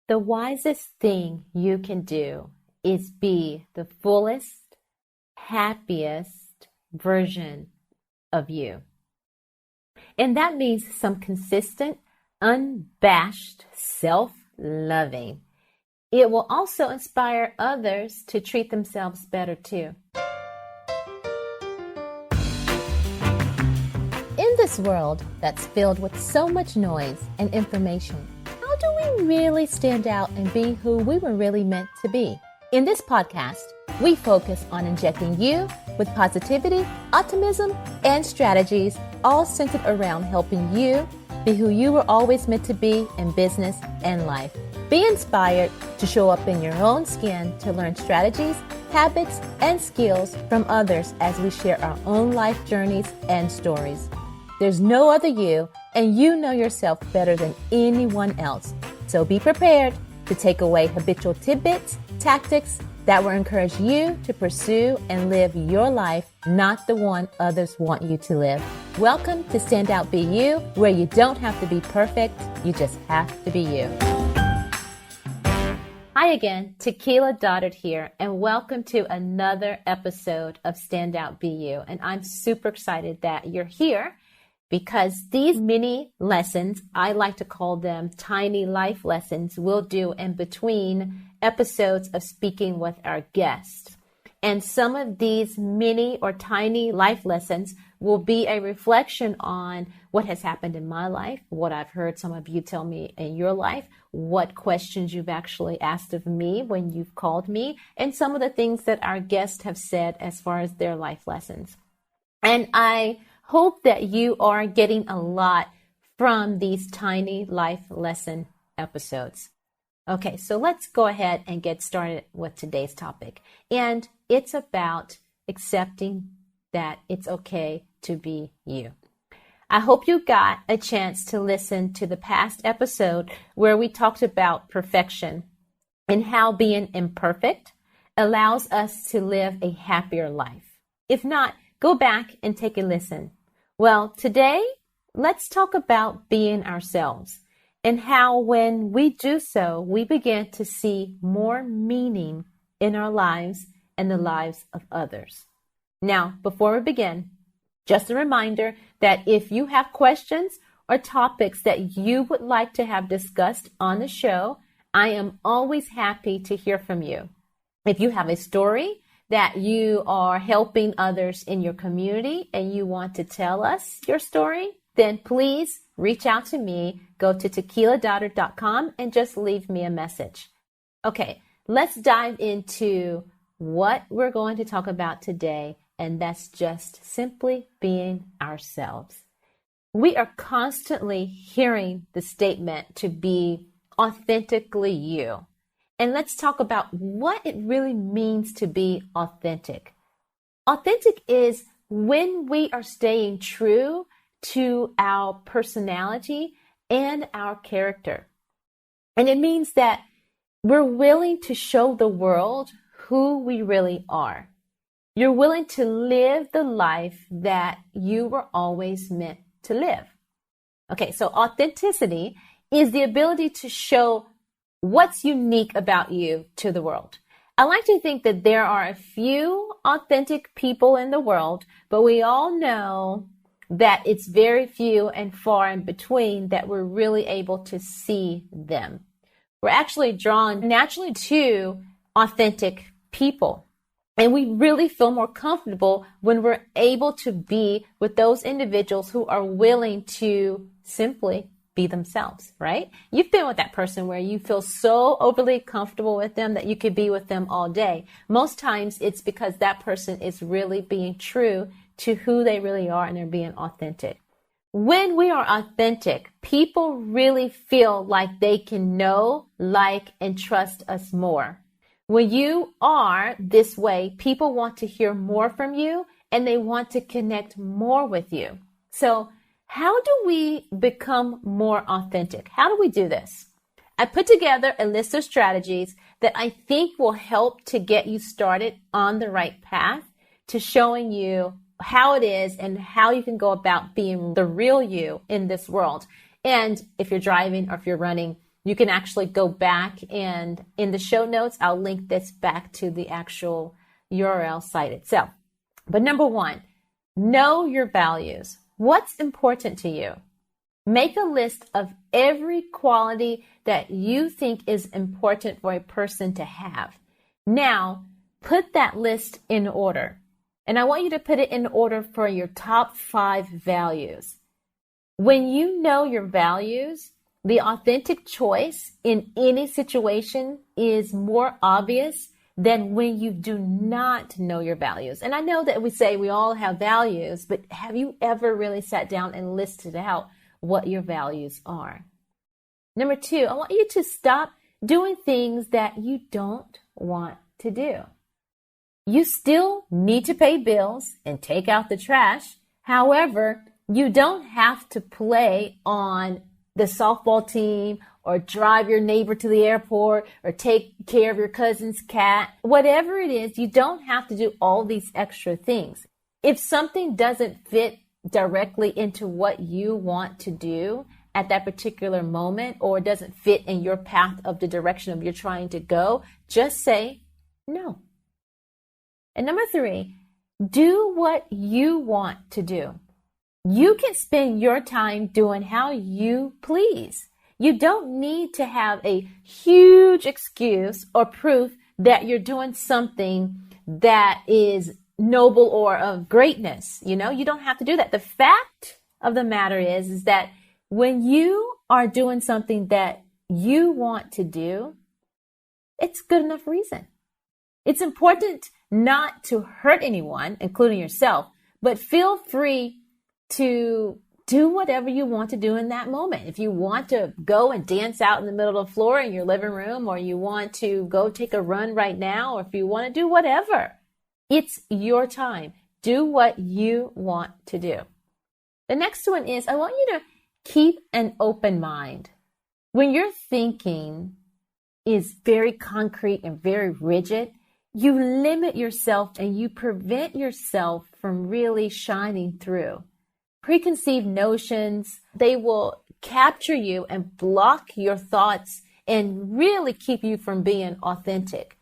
The wisest thing you can do is be the fullest, happiest version of you. And that means some consistent, unabashed self-loving. It will also inspire others to treat themselves better too. In this world that's filled with so much noise and information, how do we really stand out and be who we were really meant to be? In this podcast, we focus on injecting you with positivity, optimism, and strategies, all centered around helping you be who you were always meant to be in business and life. Be inspired to show up in your own skin, to learn strategies, habits, and skills from others as we share our own life journeys and stories. There's no other you, and you know yourself better than anyone else. So be prepared to take away habitual tidbits, tactics that will encourage you to pursue and live your life, not the one others want you to live. Welcome to Stand Out Be You, where you don't have to be perfect, you just have to be you. Hi again, Tequila Dodard here, and welcome to another episode of Stand Out Be You. And I'm super excited that you're here because these mini lessons, I like to call them tiny life lessons, we'll do in between episodes of speaking with our guests. And some of these mini or tiny life lessons will be a reflection on what has happened in my life, what I've heard some of you tell me in your life, what questions you've actually asked of me when you've called me, and some of the things that our guests have said as far as their life lessons. And I hope that you are getting a lot from these tiny life lesson episodes. Okay, so let's go ahead and get started with today's topic. And it's about accepting that it's okay to be you. I hope you got a chance to listen to the past episode where we talked about perfection and how being imperfect allows us to live a happier life. If not, go back and take a listen. Well, today, let's talk about being ourselves and how when we do so, we begin to see more meaning in our lives and the lives of others. Now, before we begin, just a reminder that if you have questions or topics that you would like to have discussed on the show, I am always happy to hear from you. If you have a story that you are helping others in your community and you want to tell us your story, then please reach out to me. Go to tequiladodard.com and just leave me a message. Okay, let's dive into what we're going to talk about today, and that's just simply being ourselves. We are constantly hearing the statement to be authentically you. And let's talk about what it really means to be authentic. Authentic is when we are staying true to our personality and our character. And it means that we're willing to show the world who we really are. You're willing to live the life that you were always meant to live. Okay, so authenticity is the ability to show what's unique about you to the world. I like to think that there are a few authentic people in the world, but we all know that it's very few and far in between that we're really able to see them. We're actually drawn naturally to authentic people. And we really feel more comfortable when we're able to be with those individuals who are willing to simply be themselves, right? You've been with that person where you feel so overly comfortable with them that you could be with them all day. Most times it's because that person is really being true to who they really are and they're being authentic. When we are authentic, people really feel like they can know, like, and trust us more. When you are this way, people want to hear more from you and they want to connect more with you. So how do we become more authentic? How do we do this? I put together a list of strategies that I think will help to get you started on the right path to showing you how it is and how you can go about being the real you in this world. And if you're driving or if you're running, You can actually go back, and in the show notes, I'll link this back to the actual URL site itself. But number one, know your values. What's important to you? Make a list of every quality that you think is important for a person to have. Now, put that list in order. And I want you to put it in order for your top 5 values. When you know your values, the authentic choice in any situation is more obvious than when you do not know your values. And I know that we say we all have values, but have you ever really sat down and listed out what your values are? Number 2, I want you to stop doing things that you don't want to do. You still need to pay bills and take out the trash. However, you don't have to play on the softball team or drive your neighbor to the airport or take care of your cousin's cat. Whatever it is, you don't have to do all these extra things. If something doesn't fit directly into what you want to do at that particular moment, or doesn't fit in your path of the direction of you're trying to go, just say no. And number 3, do what you want to do. You can spend your time doing how you please. You don't need to have a huge excuse or proof that you're doing something that is noble or of greatness. You don't have to do that. The fact of the matter is that when you are doing something that you want to do, it's good enough reason. It's important not to hurt anyone, including yourself, but feel free to do whatever you want to do in that moment. If you want to go and dance out in the middle of the floor in your living room, or you want to go take a run right now, or if you want to do whatever, it's your time. Do what you want to do. The next one is, I want you to keep an open mind. When your thinking is very concrete and very rigid, you limit yourself and you prevent yourself from really shining through. Preconceived notions, they will capture you and block your thoughts and really keep you from being authentic.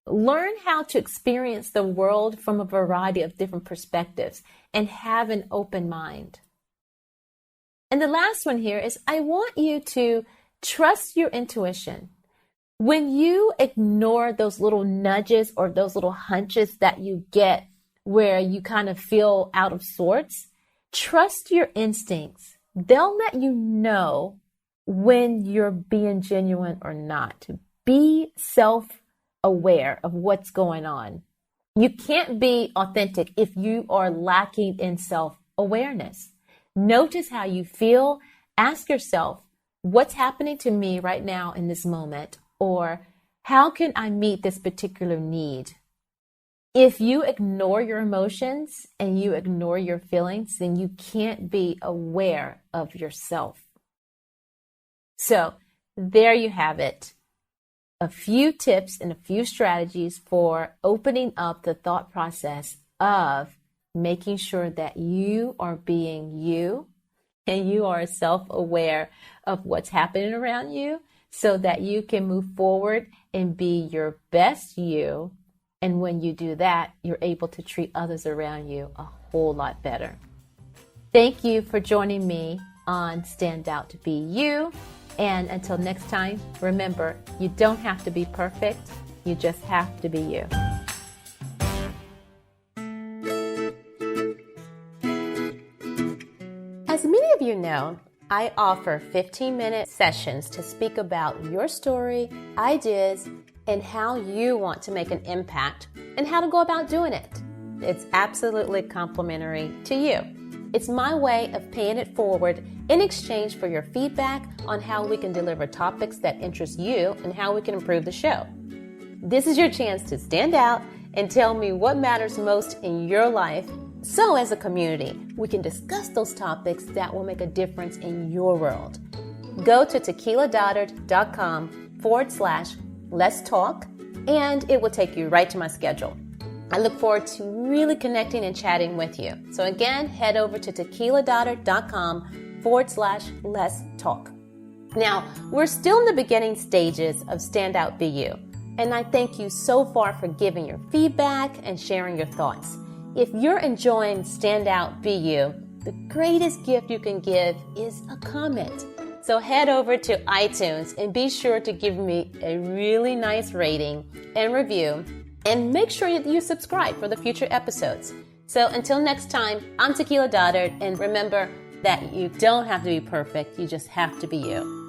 Learn how to experience the world from a variety of different perspectives and have an open mind. And the last one here is, I want you to trust your intuition. When you ignore those little nudges or those little hunches that you get where you kind of feel out of sorts, trust your instincts. They'll let you know when you're being genuine or not. Be self-aware of what's going on. You can't be authentic if you are lacking in self-awareness. Notice how you feel. Ask yourself, what's happening to me right now in this moment? Or how can I meet this particular need? If you ignore your emotions and you ignore your feelings, then you can't be aware of yourself. So there you have it. A few tips and a few strategies for opening up the thought process of making sure that you are being you and you are self-aware of what's happening around you so that you can move forward and be your best you. And when you do that, you're able to treat others around you a whole lot better. Thank you for joining me on Stand Out to Be You. And until next time, remember, you don't have to be perfect. You just have to be you. As many of you know, I offer 15-minute sessions to speak about your story, ideas, and how you want to make an impact and how to go about doing it. It's absolutely complimentary to you. It's my way of paying it forward in exchange for your feedback on how we can deliver topics that interest you and how we can improve the show. This is your chance to stand out and tell me what matters most in your life, so as a community, we can discuss those topics that will make a difference in your world. Go to tequiladodard.com/let's talk, and it will take you right to my schedule. I look forward to really connecting and chatting with you. So again, head over to tequiladodard.com/let's talk. Now, we're still in the beginning stages of Standout Be You, and I thank you so far for giving your feedback and sharing your thoughts. If you're enjoying Standout Be You, the greatest gift you can give is a comment. So head over to iTunes and be sure to give me a really nice rating and review, and make sure that you subscribe for the future episodes. So until next time, I'm Tequila Dodard, and remember that you don't have to be perfect, you just have to be you.